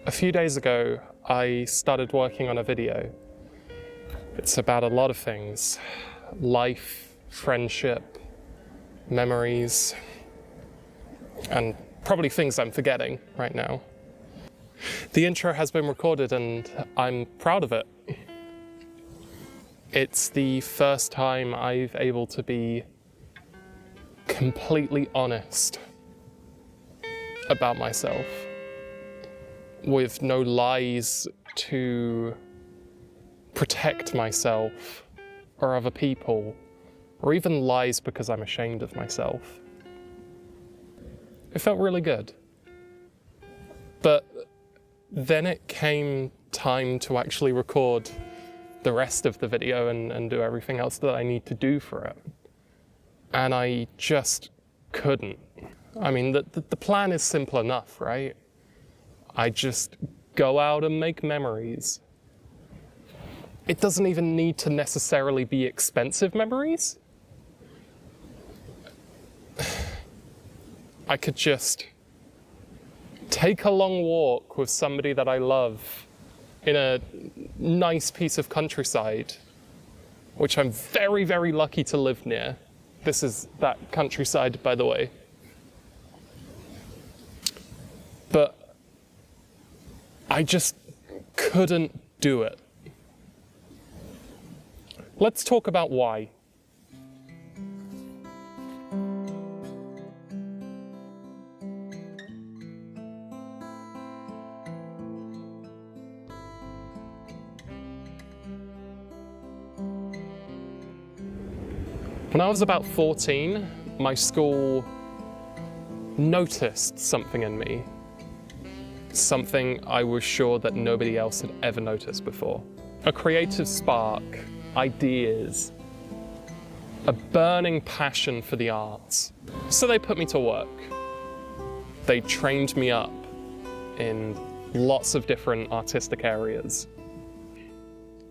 A few days ago, I started working on a video. It's about a lot of things. Life, friendship, memories, and probably things I'm forgetting right now. The intro has been recorded and I'm proud of it. It's the first time I've able to be completely honest about myself, with no lies to protect myself or other people, or even lies because I'm ashamed of myself. It felt really good. But then it came time to actually record the rest of the video and do everything else that I need to do for it. And I just couldn't. I mean, the plan is simple enough, right? I just go out and make memories. It doesn't even need to necessarily be expensive memories. I could just take a long walk with somebody that I love in a nice piece of countryside, which I'm very, very lucky to live near. This is that countryside, by the way. But I just couldn't do it. Let's talk about why. When I was about 14, my school noticed something in me. Something I was sure that nobody else had ever noticed before. A creative spark, ideas, a burning passion for the arts. So they put me to work. They trained me up in lots of different artistic areas.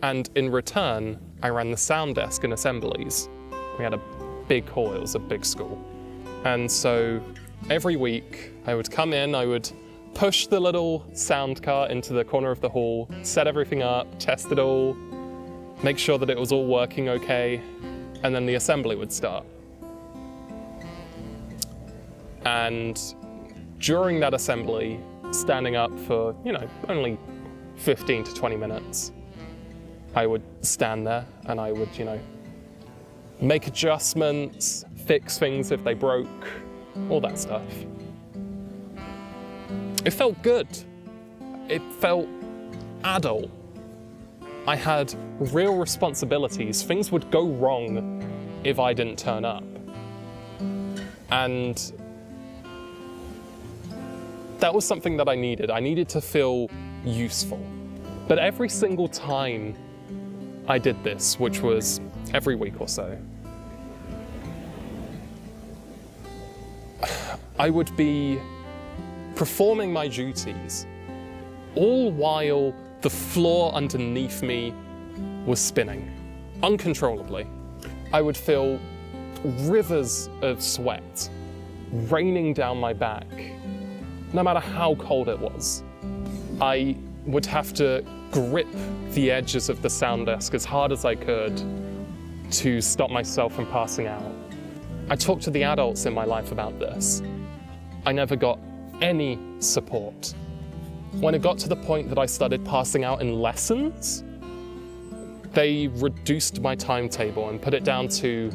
And in return, I ran the sound desk in assemblies. We had a big hall, it was a big school. And so every week I would come in, I would push the little sound cart into the corner of the hall, set everything up, test it all, make sure that it was all working okay, and then the assembly would start. And during that assembly, standing up for, only 15 to 20 minutes, I would stand there and I would, make adjustments, fix things if they broke, all that stuff. It felt good. It felt adult. I had real responsibilities. Things would go wrong if I didn't turn up. And that was something that I needed. I needed to feel useful. But every single time I did this, which was every week or so, I would be performing my duties, all while the floor underneath me was spinning uncontrollably. I would feel rivers of sweat raining down my back, no matter how cold it was. I would have to grip the edges of the sound desk as hard as I could to stop myself from passing out. I talked to the adults in my life about this. I never got any support. When it got to the point that I started passing out in lessons, they reduced my timetable and put it down to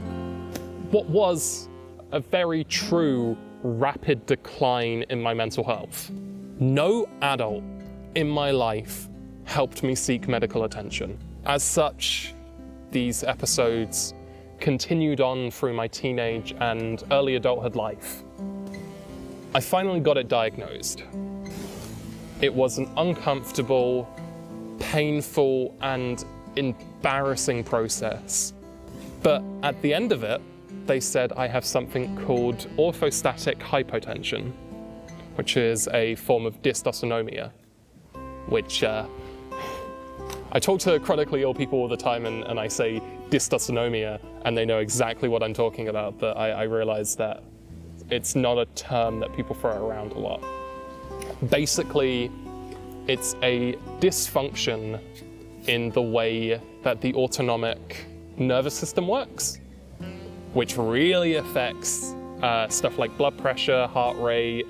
what was a very true rapid decline in my mental health. No adult in my life helped me seek medical attention. As such, these episodes continued on through my teenage and early adulthood life. I finally got it diagnosed. It was an uncomfortable, painful, and embarrassing process. But at the end of it, they said I have something called orthostatic hypotension, which is a form of dysautonomia, which I talk to chronically ill people all the time and I say dysautonomia and they know exactly what I'm talking about, but I realize that it's not a term that people throw around a lot. Basically, It's a dysfunction in the way that the autonomic nervous system works, which really affects stuff like blood pressure, heart rate,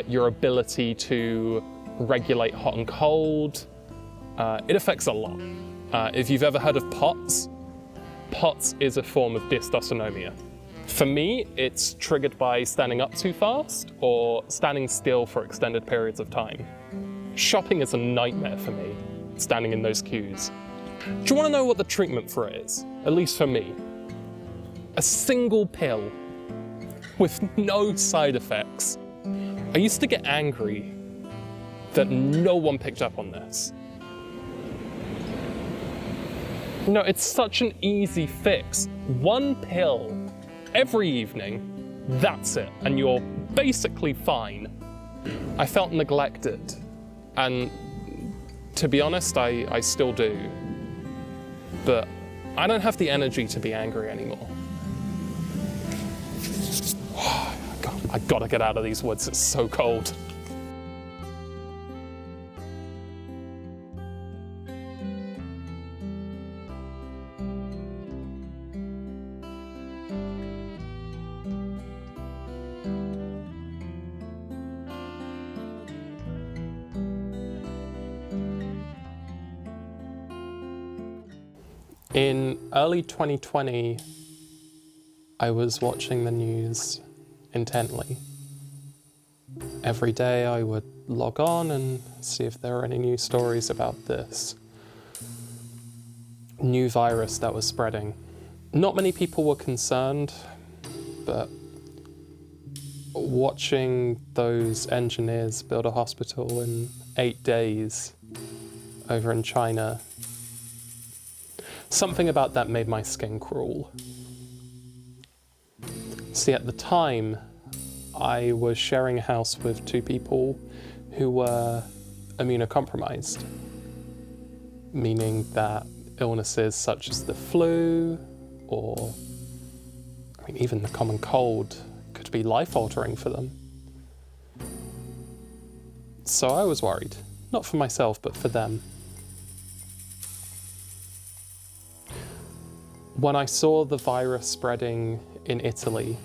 your ability to regulate hot and cold. It affects a lot. If you've ever heard of POTS, POTS is a form of dysautonomia. For me, it's triggered by standing up too fast or standing still for extended periods of time. Shopping is a nightmare for me, standing in those queues. Do you want to know what the treatment for it is? At least for me. A single pill with no side effects. I used to get angry that no one picked up on this. No, it's such an easy fix. One pill every evening, that's it, and you're basically fine. I felt neglected, and to be honest, I still do. But I don't have the energy to be angry anymore. I gotta get out of these woods, it's so cold. In early 2020, I was watching the news intently. Every day I would log on and see if there were any new stories about this new virus that was spreading. Not many people were concerned, but watching those engineers build a hospital in 8 days over in China, something about that made my skin crawl. See, at the time, I was sharing a house with 2 people who were immunocompromised, meaning that illnesses such as the flu or even the common cold could be life-altering for them. So I was worried, not for myself, but for them. When I saw the virus spreading in Italy,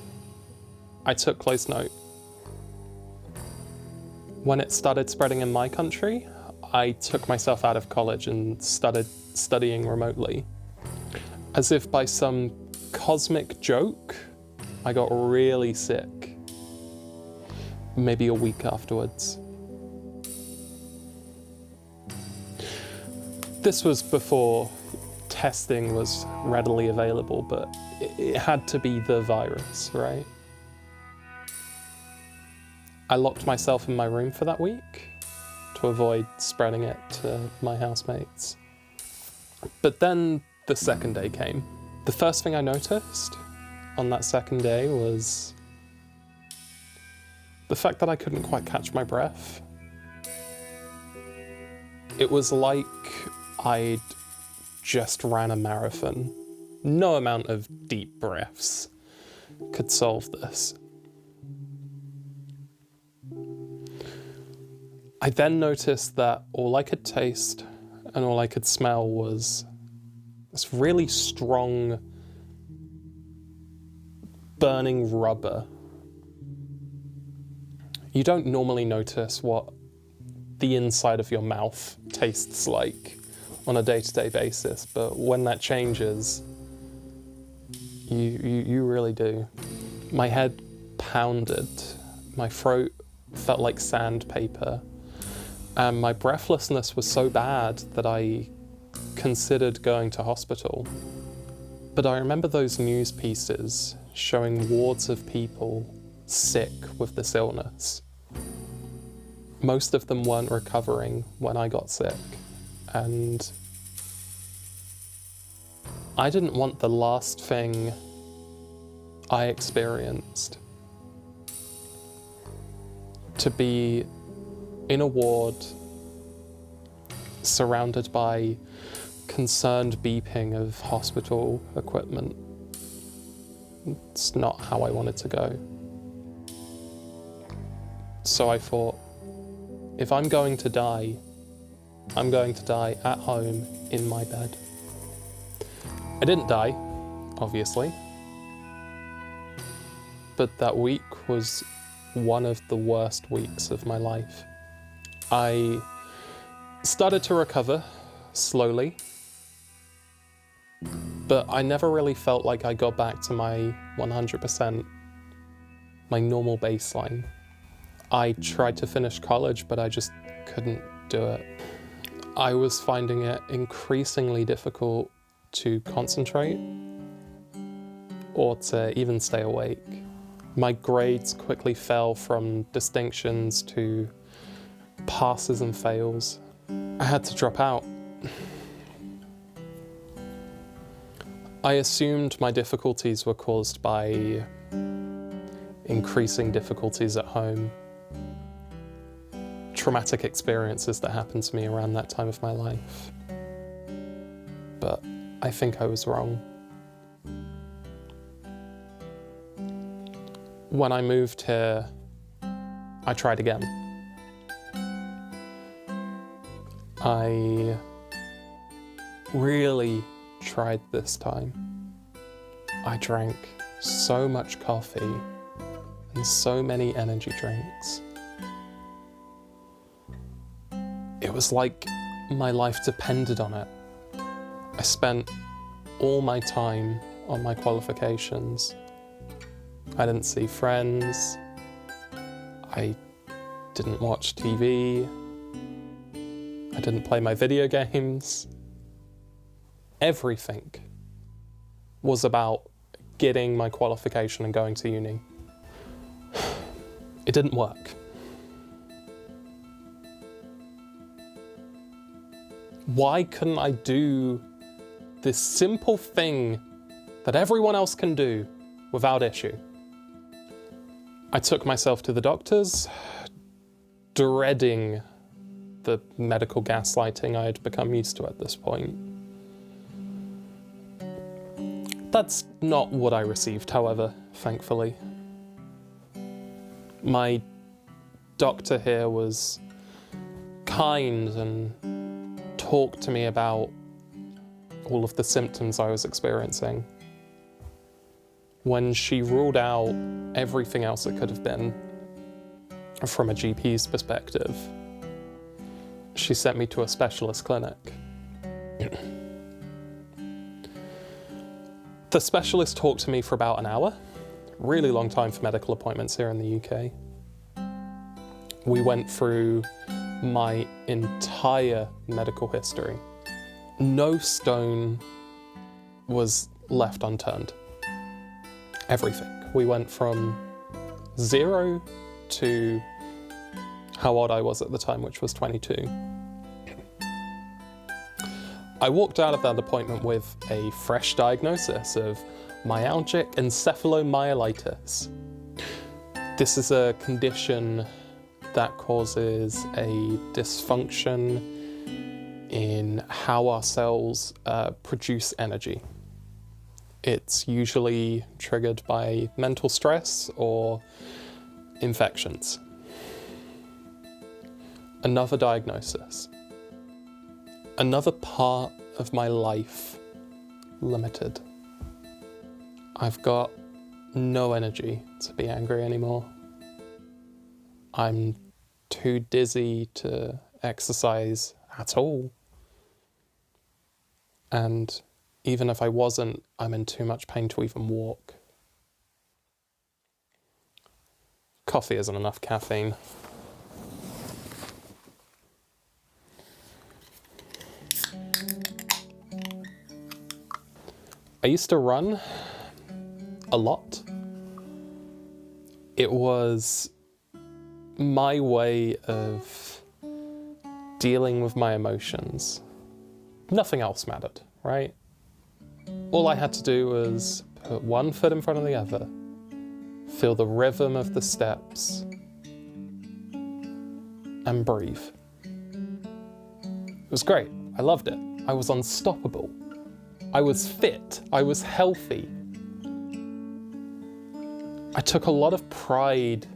I took close note. When it started spreading in my country, I took myself out of college and started studying remotely. As if by some cosmic joke, I got really sick, maybe a week afterwards. This was before testing was readily available, but it had to be the virus, right? I locked myself in my room for that week to avoid spreading it to my housemates. But then the second day came. The first thing I noticed on that second day was the fact that I couldn't quite catch my breath. It was like I'd just ran a marathon. No amount of deep breaths could solve this. I then noticed that all I could taste and all I could smell was this really strong, burning rubber. You don't normally notice what the inside of your mouth tastes like on a day-to-day basis, but when that changes, you really do. My head pounded, my throat felt like sandpaper, and my breathlessness was so bad that I considered going to hospital. But I remember those news pieces showing wards of people sick with this illness. Most of them weren't recovering when I got sick, and I didn't want the last thing I experienced to be in a ward surrounded by concerned beeping of hospital equipment. It's not how I wanted to go. So I thought, If I'm going to die, I'm going to die at home in my bed. I didn't die, obviously, but that week was one of the worst weeks of my life. I started to recover slowly, but I never really felt like I got back to my 100%, my normal baseline. I tried to finish college, but I just couldn't do it. I was finding it increasingly difficult to concentrate or to even stay awake. My grades quickly fell from distinctions to passes and fails. I had to drop out. I assumed my difficulties were caused by increasing difficulties at home, traumatic experiences that happened to me around that time of my life. But I think I was wrong. When I moved here, I tried again. I really tried this time. I drank so much coffee and so many energy drinks. It was like my life depended on it. I spent all my time on my qualifications. I didn't see friends. I didn't watch TV. I didn't play my video games. Everything was about getting my qualification and going to uni. It didn't work. Why couldn't I do this simple thing that everyone else can do without issue? I took myself to the doctors, dreading the medical gaslighting I had become used to at this point. That's not what I received, however, thankfully. My doctor here was kind and talked to me about all of the symptoms I was experiencing. When she ruled out everything else it could have been, from a GP's perspective, she sent me to a specialist clinic. The specialist talked to me for about an hour, really long time for medical appointments here in the UK. We went through my entire medical history. No stone was left unturned. Everything. We went from 0 to how old I was at the time, which was 22. I walked out of that appointment with a fresh diagnosis of myalgic encephalomyelitis. This is a condition that causes a dysfunction in how our cells produce energy. It's usually triggered by mental stress or infections. Another diagnosis. Another part of my life limited. I've got no energy to be angry anymore. I'm too dizzy to exercise at all. And even if I wasn't, I'm in too much pain to even walk. Coffee isn't enough caffeine. I used to run a lot. It was my way of dealing with my emotions. Nothing else mattered, right? All I had to do was put one foot in front of the other, feel the rhythm of the steps, and breathe. It was great. I loved it. I was unstoppable. I was fit. I was healthy. I took a lot of pride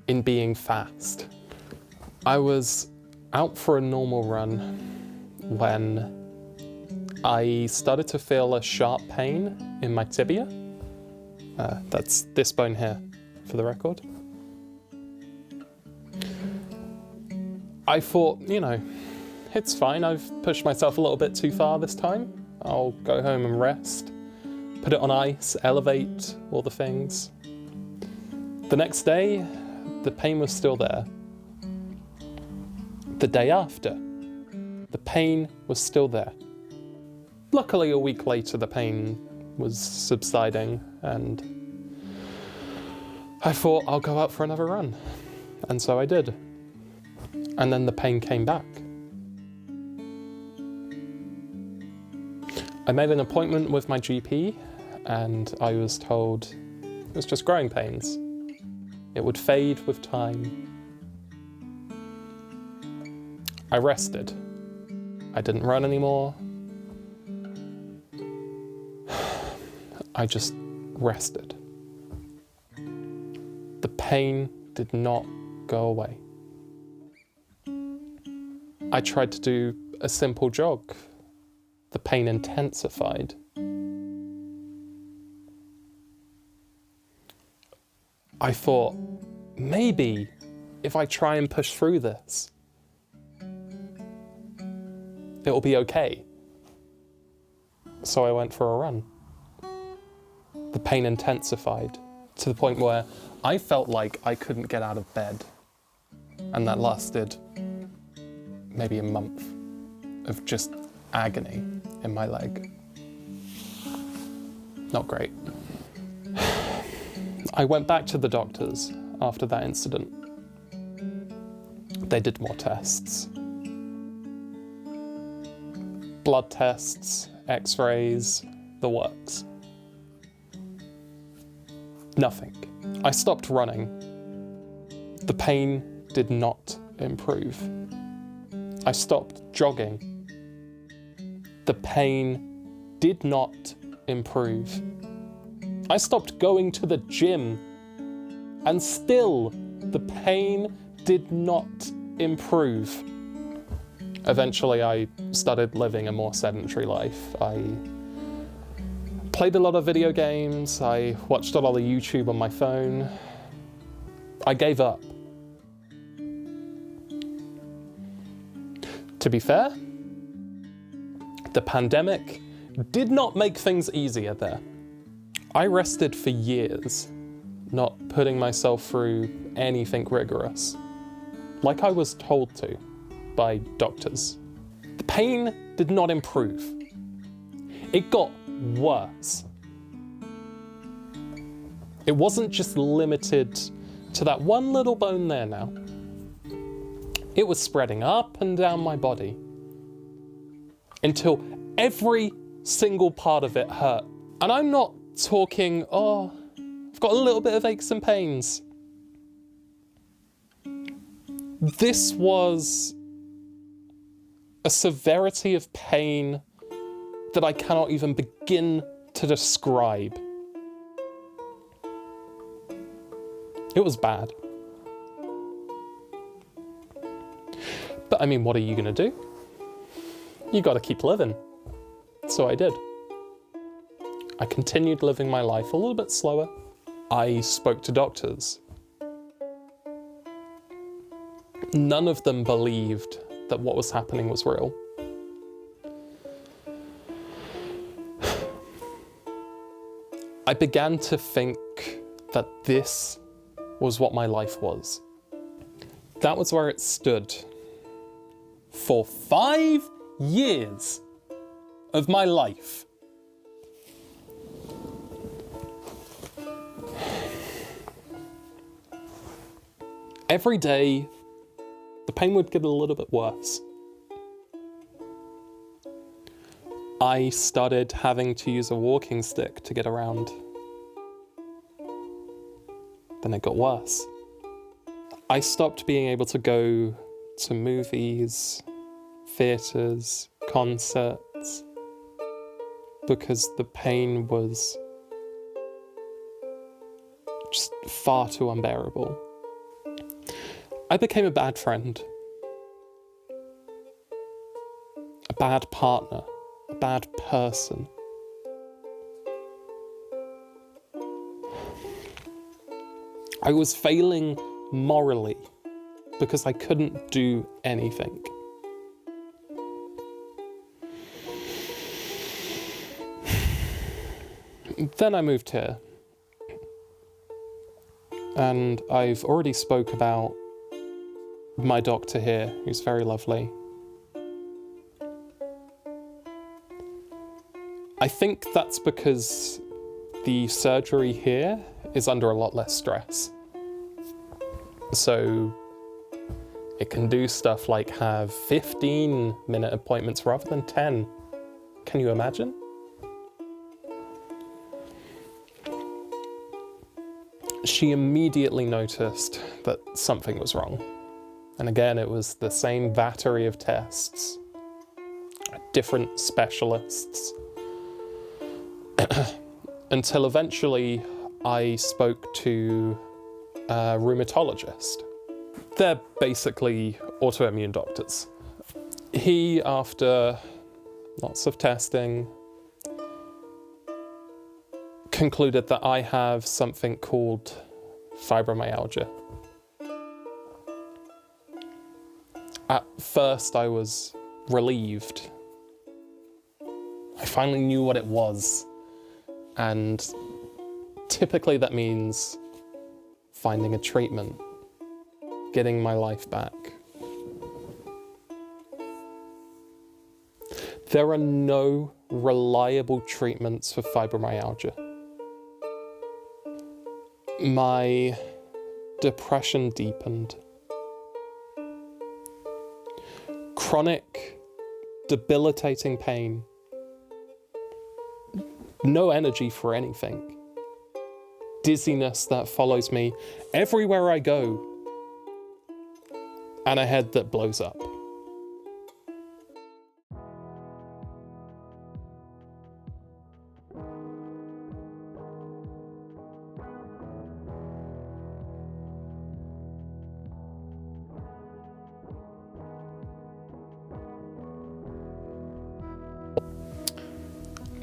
in being fast. I was out for a normal run when I started to feel a sharp pain in my tibia. That's this bone here, for the record. I thought, it's fine. I've pushed myself a little bit too far this time. I'll go home and rest, put it on ice, elevate, all the things. The next day, the pain was still there. The day after, the pain was still there. Luckily, a week later, the pain was subsiding, and I thought I'll go out for another run. And so I did. And then the pain came back. I made an appointment with my GP, and I was told it was just growing pains. It would fade with time. I rested. I didn't run anymore. I just rested. The pain did not go away. I tried to do a simple jog. The pain intensified. I thought, maybe if I try and push through this, it'll be okay. So I went for a run. The pain intensified to the point where I felt like I couldn't get out of bed. And that lasted maybe a month of just agony in my leg. Not great. I went back to the doctors after that incident. They did more tests. Blood tests, x-rays, the works. Nothing. I stopped running. The pain did not improve. I stopped jogging. The pain did not improve. I stopped going to the gym, and still the pain did not improve. Eventually, I started living a more sedentary life. I played a lot of video games. I watched a lot of YouTube on my phone. I gave up. To be fair, the pandemic did not make things easier there. I rested for years, not putting myself through anything rigorous, like I was told to by doctors. The pain did not improve. It got worse. It wasn't just limited to that one little bone there now. It was spreading up and down my body until every single part of it hurt. And I'm not talking, I've got a little bit of aches and pains. This was a severity of pain that I cannot even begin to describe. It was bad. But I mean, what are you gonna do? You gotta keep living. So I did. I continued living my life a little bit slower. I spoke to doctors. None of them believed that what was happening was real. I began to think that this was what my life was. That was where it stood. For 5 years of my life. Every day, the pain would get a little bit worse. I started having to use a walking stick to get around. Then it got worse. I stopped being able to go to movies, theatres, concerts, because the pain was just far too unbearable. I became a bad friend a bad partner, a bad person. I was failing morally because I couldn't do anything. Then I moved here. And I've already spoke about my doctor here, who's very lovely. I think that's because the surgery here is under a lot less stress. So it can do stuff like have 15-minute appointments rather than 10. Can you imagine? She immediately noticed that something was wrong. And again, it was the same battery of tests, different specialists, until eventually I spoke to a rheumatologist. They're basically autoimmune doctors. He, after lots of testing, concluded that I have something called fibromyalgia. At first I was relieved. I finally knew what it was, and typically that means finding a treatment, getting my life back. There are no reliable treatments for fibromyalgia. My depression deepened. Chronic, debilitating pain. No energy for anything. Dizziness that follows me everywhere I go. And a head that blows up.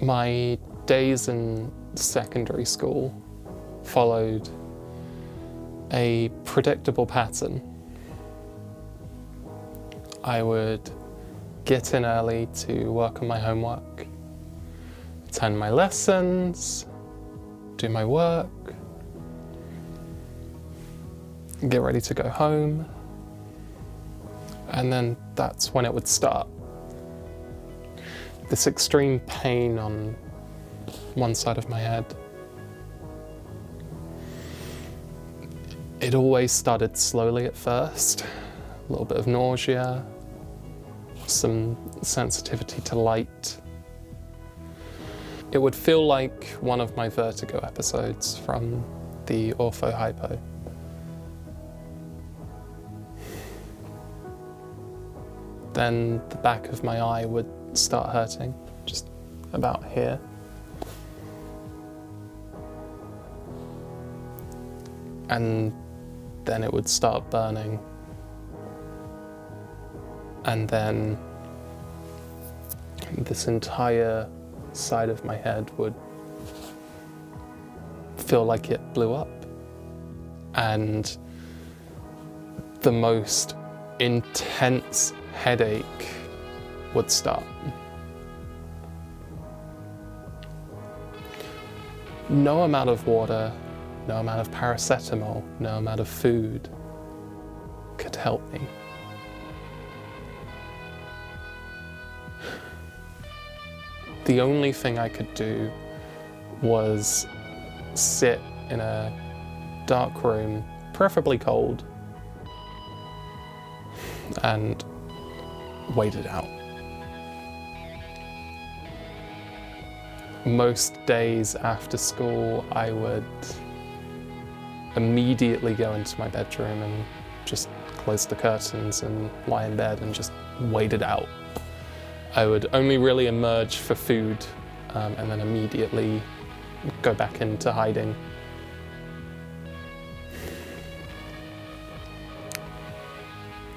My days in secondary school followed a predictable pattern. I would get in early to work on my homework, attend my lessons, do my work, get ready to go home, and then that's when it would start. This extreme pain on one side of my head. It always started slowly at first. A little bit of nausea, some sensitivity to light. It would feel like one of my vertigo episodes from the ortho-hypo. Then the back of my eye would start hurting, just about here. And then it would start burning. And then this entire side of my head would feel like it blew up. And the most intense headache would start. No amount of water, no amount of paracetamol, no amount of food could help me. The only thing I could do was sit in a dark room, preferably cold, and wait it out. Most days after school, I would immediately go into my bedroom and just close the curtains and lie in bed and just wait it out. I would only really emerge for food and then immediately go back into hiding.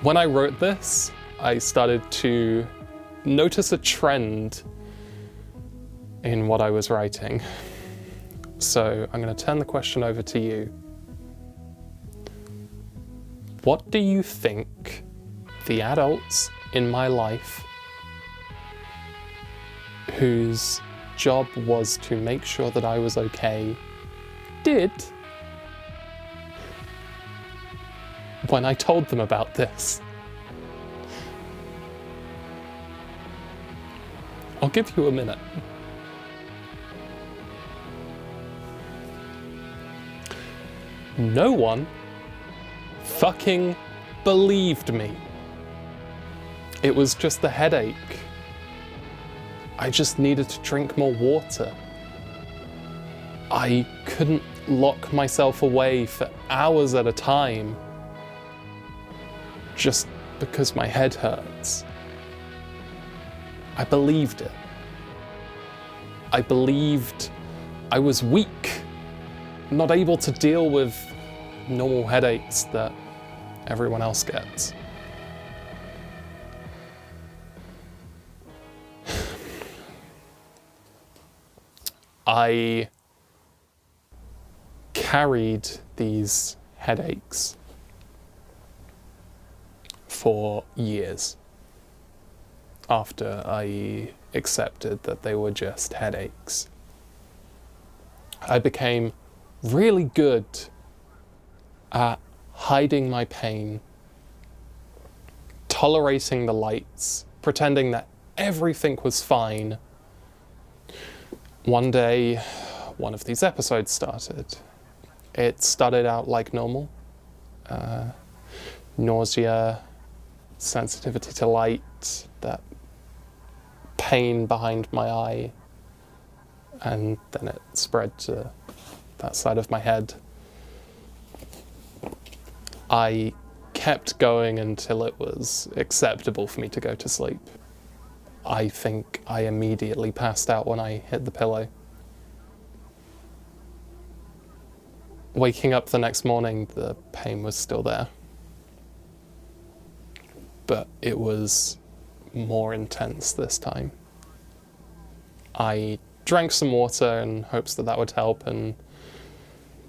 When I wrote this, I started to notice a trend in what I was writing. So I'm going to turn the question over to you. What do you think the adults in my life whose job was to make sure that I was okay did when I told them about this? I'll give you a minute. No one fucking believed me. It was just the headache. I just needed to drink more water. I couldn't lock myself away for hours at a time just because my head hurts. I believed it. I believed I was weak, not able to deal with normal headaches that everyone else gets. I carried these headaches for years after I accepted that they were just headaches. I became really good at hiding my pain, tolerating the lights, pretending that everything was fine. One day, one of these episodes started. It started out like normal. Nausea, sensitivity to light, that pain behind my eye, and then it spread to that side of my head. I kept going until it was acceptable for me to go to sleep. I think I immediately passed out when I hit the pillow. Waking up the next morning, the pain was still there. But it was more intense this time. I drank some water in hopes that that would help and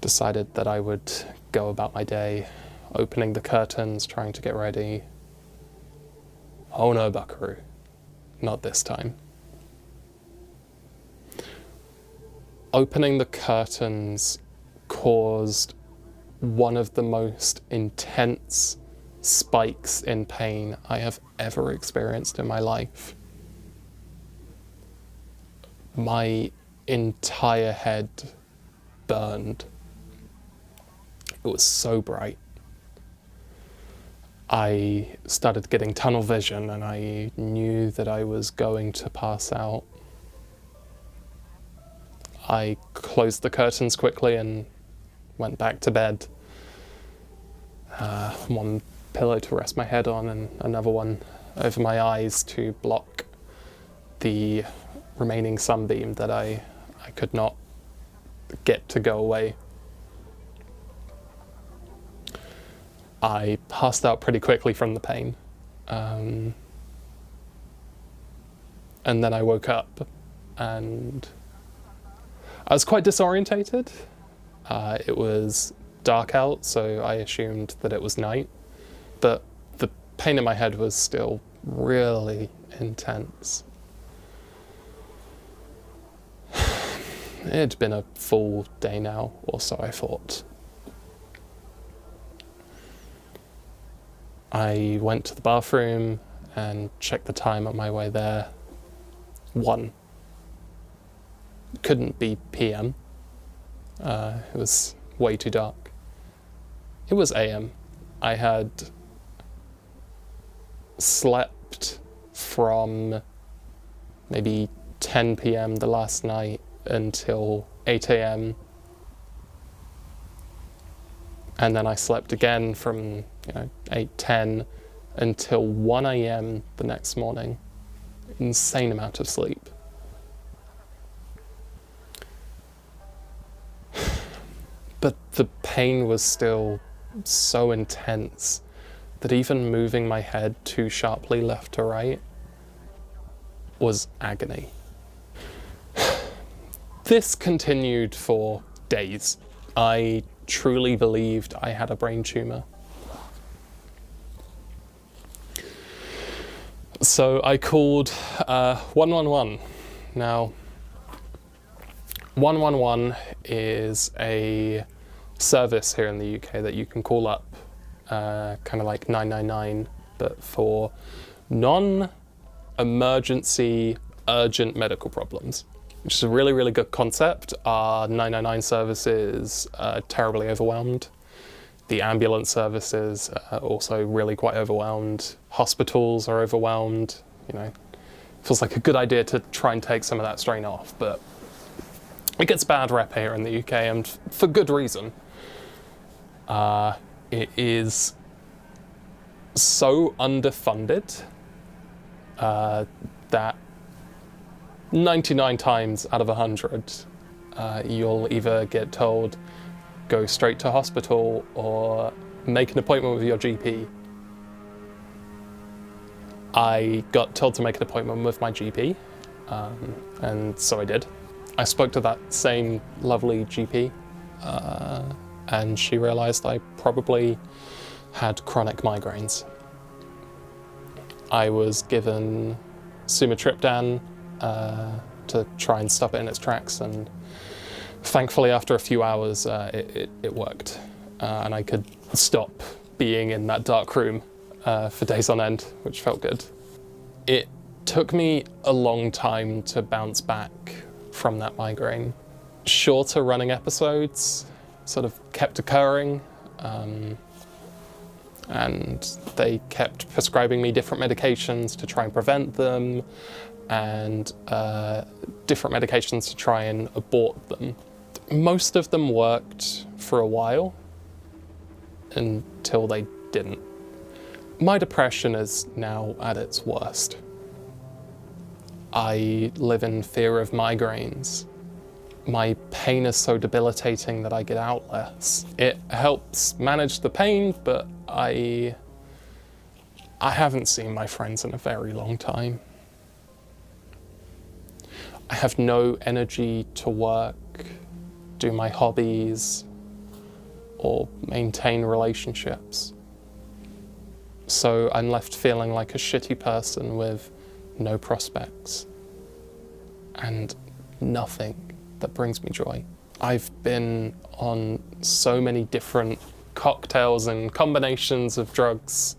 decided that I would go about my day, opening the curtains, trying to get ready. Oh no, buckaroo. Not this time. Opening the curtains caused one of the most intense spikes in pain I have ever experienced in my life. My entire head burned. It was so bright. I started getting tunnel vision and I knew that I was going to pass out. I closed the curtains quickly and went back to bed. One pillow to rest my head on and another one over my eyes to block the remaining sunbeam that I could not get to go away. I passed out pretty quickly from the pain. And then I woke up and I was quite disorientated. It was dark out, so I assumed that it was night, but the pain in my head was still really intense. It had been a full day now, or so I thought. I went to the bathroom and checked the time on my way there. 1. Couldn't be PM. It was way too dark. It was AM. I had slept from maybe 10 PM the last night until 8 AM. And then I slept again from 8:10 until 1 AM the next morning. Insane amount of sleep. But the pain was still so intense that even moving my head too sharply left to right was agony. This continued for days. I truly believed I had a brain tumor. So I called 111. Now, 111 is a service here in the UK that you can call up, kind of like 999, but for non-emergency urgent medical problems, which is a really, really good concept. Our 999 services are terribly overwhelmed. The ambulance services are also really quite overwhelmed. Hospitals are overwhelmed. You know, feels like a good idea to try and take some of that strain off, but it gets bad rep here in the UK, and for good reason. It is so underfunded that 99 times out of 100, you'll either get told, go straight to hospital or make an appointment with your GP. I got told to make an appointment with my GP, and so I did. I spoke to that same lovely GP, and she realized I probably had chronic migraines. I was given sumatriptan to try and stop it in its tracks, and thankfully after a few hours it worked, and I could stop being in that dark room for days on end, which felt good. It took me a long time to bounce back from that migraine. Shorter running episodes sort of kept occurring, and they kept prescribing me different medications to try and prevent them, and different medications to try and abort them. Most of them worked for a while until they didn't. My depression is now at its worst. I live in fear of migraines. My pain is so debilitating that I get out less. It helps manage the pain, but I haven't seen my friends in a very long time. I have no energy to work, do my hobbies, or maintain relationships. So I'm left feeling like a shitty person with no prospects and nothing that brings me joy. I've been on so many different cocktails and combinations of drugs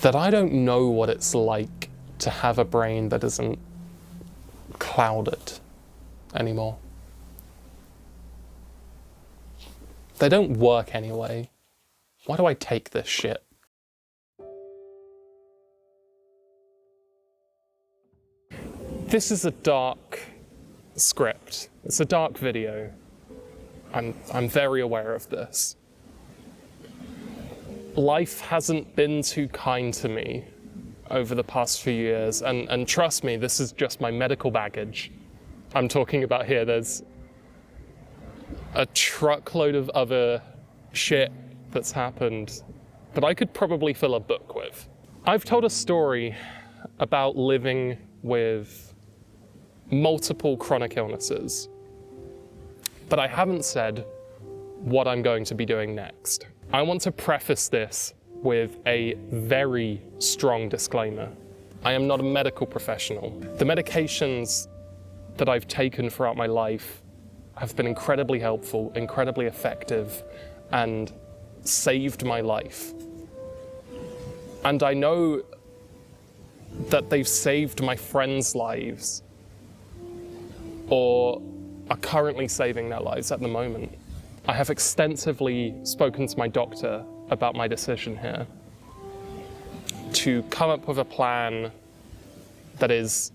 that I don't know what it's like to have a brain that isn't clouded anymore. They don't work anyway. Why do I take this shit? This is a dark script. It's a dark video. I'm very aware of this. Life hasn't been too kind to me over the past few years, and trust me, this is just my medical baggage I'm talking about here. There's a truckload of other shit that's happened that I could probably fill a book with. I've told a story about living with multiple chronic illnesses, but I haven't said what I'm going to be doing next. I want to preface this with a very strong disclaimer. I am not a medical professional. The medications that I've taken throughout my life have been incredibly helpful, incredibly effective, and saved my life. And I know that they've saved my friends' lives, or are currently saving their lives at the moment. I have extensively spoken to my doctor about my decision here to come up with a plan that is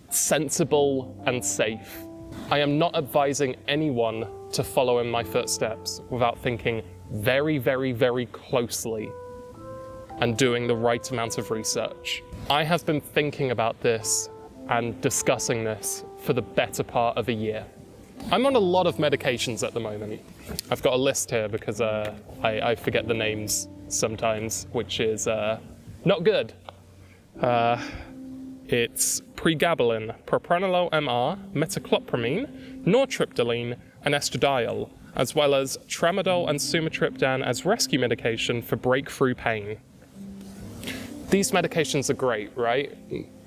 sensible and safe. I am not advising anyone to follow in my footsteps without thinking very, very, very closely and doing the right amount of research. I have been thinking about this and discussing this for the better part of a year. I'm on a lot of medications at the moment. I've got a list here because I forget the names sometimes, which is not good. It's pregabalin, propranolol MR, metoclopramine, nortriptyline, and estradiol, as well as tramadol and sumatriptan as rescue medication for breakthrough pain. These medications are great, right?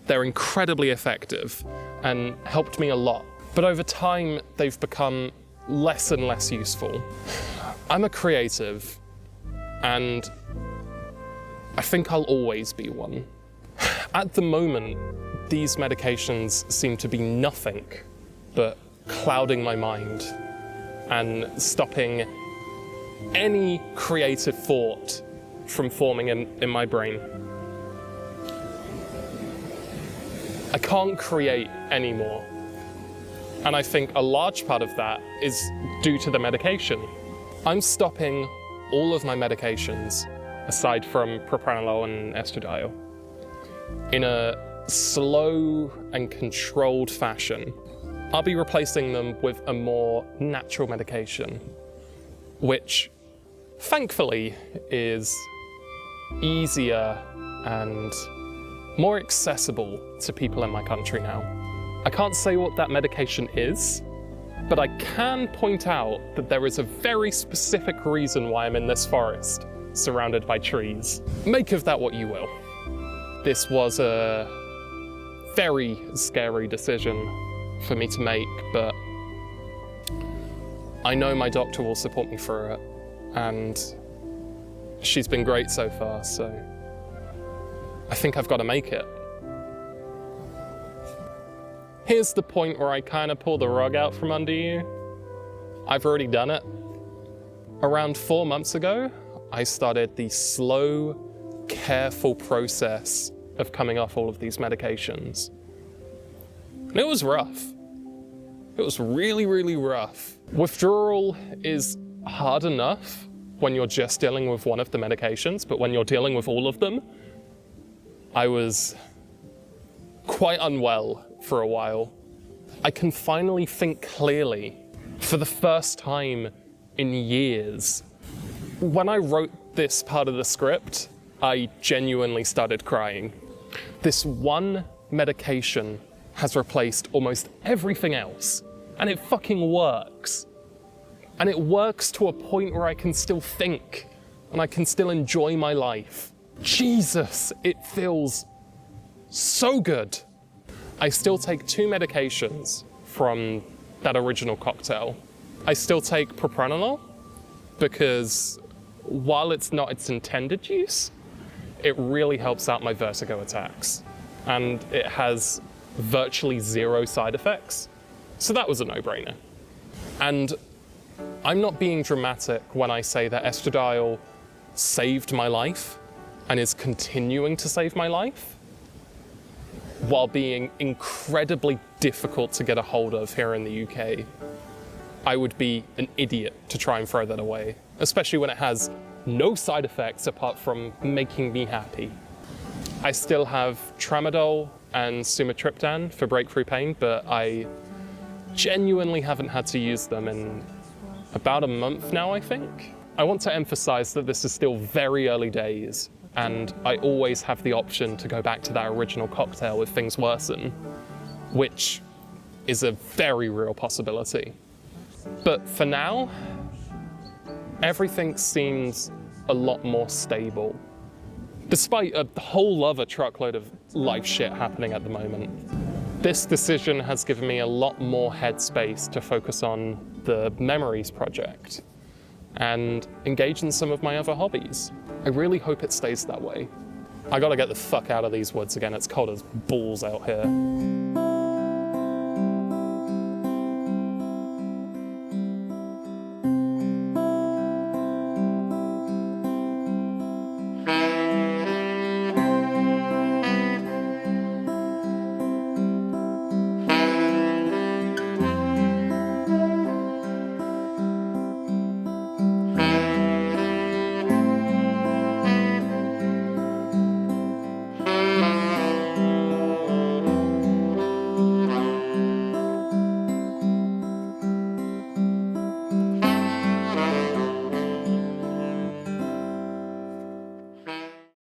They're incredibly effective and helped me a lot. But over time, they've become less and less useful. I'm a creative, and I think I'll always be one. At the moment, these medications seem to be nothing but clouding my mind and stopping any creative thought from forming in my brain. I can't create anymore. And I think a large part of that is due to the medication. I'm stopping all of my medications, aside from propranolol and estradiol, in a slow and controlled fashion. I'll be replacing them with a more natural medication, which thankfully is easier and more accessible to people in my country now. I can't say what that medication is, but I can point out that there is a very specific reason why I'm in this forest, surrounded by trees. Make of that what you will. This was a very scary decision for me to make, but I know my doctor will support me through it, and she's been great so far, so I think I've got to make it. Here's the point where I kind of pull the rug out from under you. I've already done it. Around 4 months ago, I started the slow, careful process of coming off all of these medications. And it was rough. It was really, really rough. Withdrawal is hard enough when you're just dealing with one of the medications, but when you're dealing with all of them, I was quite unwell for a while. I can finally think clearly for the first time in years. When I wrote this part of the script, I genuinely started crying. This one medication has replaced almost everything else, and it fucking works. And it works to a point where I can still think, and I can still enjoy my life. Jesus, it feels so good. I still take 2 medications from that original cocktail. I still take propranolol because while it's not its intended use, it really helps out my vertigo attacks. And it has virtually 0 side effects. So that was a no-brainer. And I'm not being dramatic when I say that estradiol saved my life and is continuing to save my life, while being incredibly difficult to get a hold of here in the UK. I would be an idiot to try and throw that away, especially when it has no side effects apart from making me happy. I still have tramadol and sumatriptan for breakthrough pain, but I genuinely haven't had to use them in about a month now, I think. I want to emphasize that this is still very early days, and I always have the option to go back to that original cocktail if things worsen, which is a very real possibility. But for now, everything seems a lot more stable, despite a whole other truckload of life shit happening at the moment. This decision has given me a lot more headspace to focus on the Memories project and engage in some of my other hobbies. I really hope it stays that way. I gotta get the fuck out of these woods again. It's cold as balls out here.